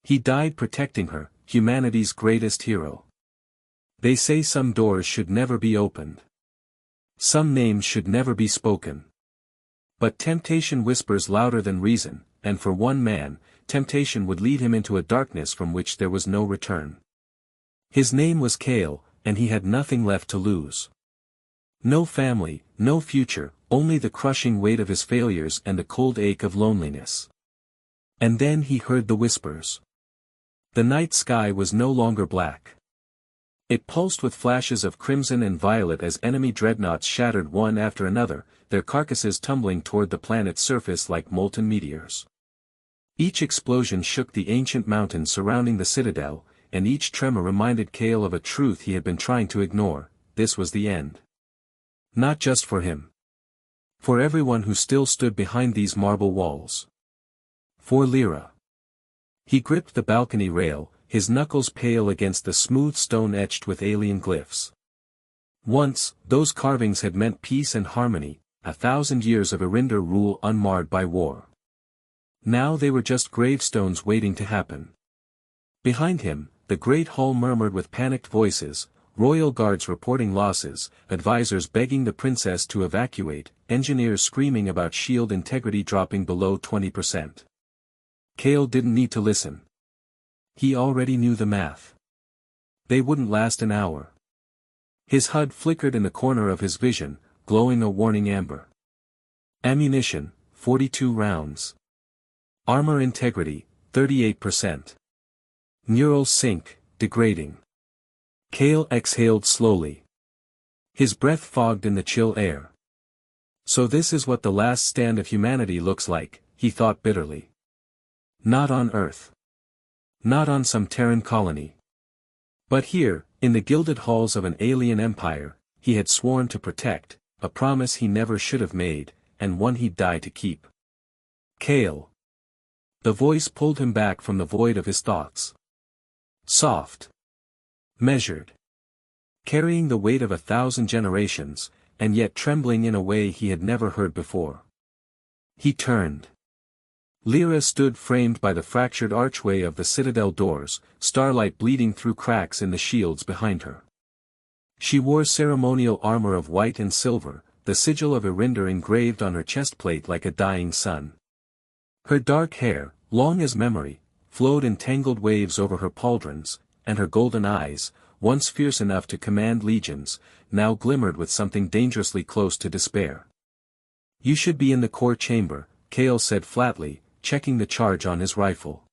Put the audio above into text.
He died protecting her, humanity's greatest hero. They say some doors should never be opened. Some names should never be spoken. But temptation whispers louder than reason, and for one man, temptation would lead him into a darkness from which there was no return. His name was Cale, and he had nothing left to lose. No family, no future, only the crushing weight of his failures and the cold ache of loneliness. And then he heard the whispers. The night sky was no longer black. It pulsed with flashes of crimson and violet as enemy dreadnoughts shattered one after another, their carcasses tumbling toward the planet's surface like molten meteors. Each explosion shook the ancient mountains surrounding the citadel, and each tremor reminded Cale of a truth he had been trying to ignore: this was the end. Not just for him. For everyone who still stood behind these marble walls. For Lyra. He gripped the balcony rail, his knuckles pale against the smooth stone etched with alien glyphs. Once, those carvings had meant peace and harmony, 1,000 years of Erinder rule unmarred by war. Now they were just gravestones waiting to happen. Behind him, the great hall murmured with panicked voices, royal guards reporting losses, advisors begging the princess to evacuate, engineers screaming about shield integrity dropping below 20%. Cale didn't need to listen. He already knew the math. They wouldn't last an hour. His HUD flickered in the corner of his vision, glowing a warning amber. Ammunition, 42 rounds. Armor integrity, 38%. Neurals sink, degrading. Cale exhaled slowly. His breath fogged in the chill air. So this is what the last stand of humanity looks like, he thought bitterly. Not on Earth. Not on some Terran colony. But here, in the gilded halls of an alien empire, he had sworn to protect, a promise he never should have made, and one he'd die to keep. Cale. The voice pulled him back from the void of his thoughts. Soft. Measured. Carrying the weight of 1,000 generations, and yet trembling in a way he had never heard before. He turned. Lyra stood framed by the fractured archway of the citadel doors, starlight bleeding through cracks in the shields behind her. She wore ceremonial armor of white and silver, the sigil of Erinder engraved on her chestplate like a dying sun. Her dark hair, long as memory, flowed in tangled waves over her pauldrons, and her golden eyes, once fierce enough to command legions, now glimmered with something dangerously close to despair. "You should be in the core chamber," Cale said flatly, checking the charge on his rifle.